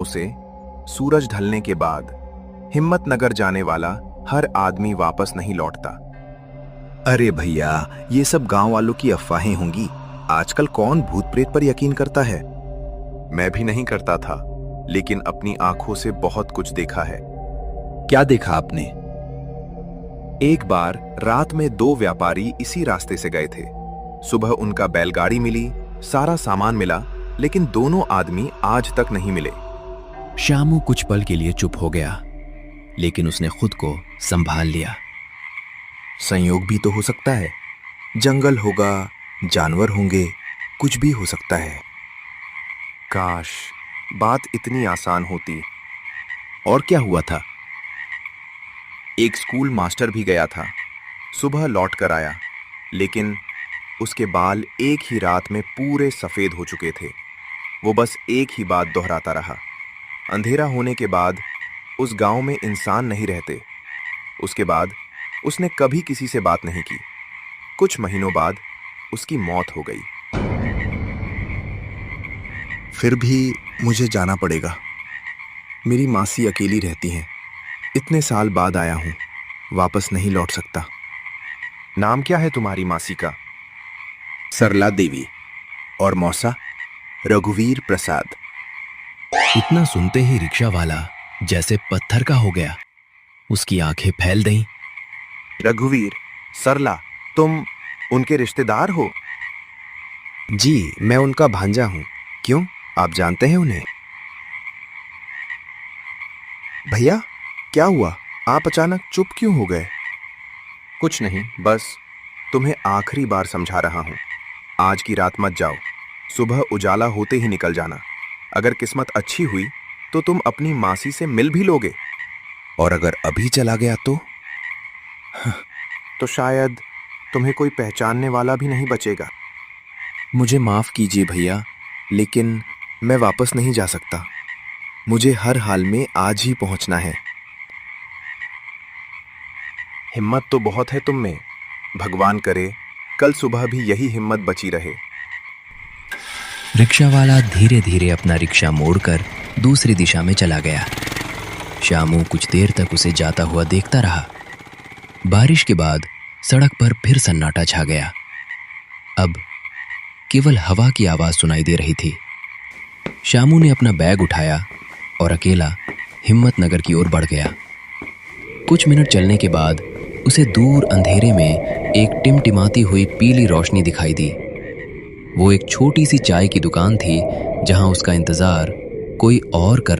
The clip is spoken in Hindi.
उसे सूरज ढलने के बाद हिम्मतनगर जाने वाला हर आदमी वापस नहीं लौटता। अरे भैया, ये सब गांव वालों की अफवाहें होंगी। आजकल कौन भूत प्रेत पर यकीन करता है। मैं भी नहीं करता था, लेकिन अपनी आंखों से बहुत कुछ देखा है। क्या देखा आपने? एक बार रात में दो व्यापारी इसी रास्ते से गए थे। सुबह उनका बैलगाड़ी मिली, सारा सामान मिला, लेकिन दोनों आदमी आज तक नहीं मिले। श्यामू कुछ पल के लिए चुप हो गया, लेकिन उसने खुद को संभाल लिया। संयोग भी तो हो सकता है। जंगल होगा, जानवर होंगे, कुछ भी हो सकता है। काश बात इतनी आसान होती। और क्या हुआ था? एक स्कूल मास्टर भी गया था। सुबह लौट कर आया, लेकिन उसके बाल एक ही रात में पूरे सफेद हो चुके थे। वो बस एक ही बात दोहराता रहा। अंधेरा होने के बाद उस गांव में इंसान नहीं रहते। उसके बाद उसने कभी किसी से बात नहीं की। कुछ महीनों बाद उसकी मौत हो गई। फिर भी मुझे जाना पड़ेगा। मेरी मासी अकेली रहती हैं। इतने साल बाद आया हूं, वापस नहीं लौट सकता। नाम क्या है तुम्हारी मासी का? सरला देवी। और मौसा रघुवीर प्रसाद। इतना सुनते ही रिक्शा वाला जैसे पत्थर का हो गया। उसकी आंखें फैल गईं। रघुवीर, सरला, तुम उनके रिश्तेदार हो? जी, मैं उनका भांजा हूं। क्यों, आप जानते हैं उन्हें? भैया, क्या हुआ? आप अचानक चुप क्यों हो गए? कुछ नहीं, बस तुम्हें आखिरी बार समझा रहा हूं। आज की रात मत जाओ। सुबह उजाला होते ही निकल जाना। अगर किस्मत अच्छी हुई तो तुम अपनी मासी से मिल भी लोगे। और अगर अभी चला गया तो? तो शायद तुम्हें कोई पहचानने वाला भी नहीं बचेगा। मुझे माफ कीजिए भैया, लेकिन मैं वापस नहीं जा सकता। मुझे हर हाल में आज ही पहुंचना है। हिम्मत तो बहुत है तुम में। भगवान करे कल सुबह भी यही हिम्मत बची रहे। रिक्शा वाला धीरे धीरे अपना रिक्शा मोड़कर दूसरी दिशा में चला गया। श्यामू कुछ देर तक उसे जाता हुआ देखता रहा। बारिश के बाद सड़क पर फिर सन्नाटा छा गया। अब केवल हवा की आवाज सुनाई दे रही थी। श्यामू ने अपना बैग उठाया और अकेला हिम्मतनगर की ओर बढ़ गया। कुछ मिनट चलने के बाद उसे दूर अंधेरे में एक टिमटिमाती हुई पीली रोशनी दिखाई दी। वो एक छोटी सी चाय की दुकान थी, जहां उसका इंतजार कोई और कर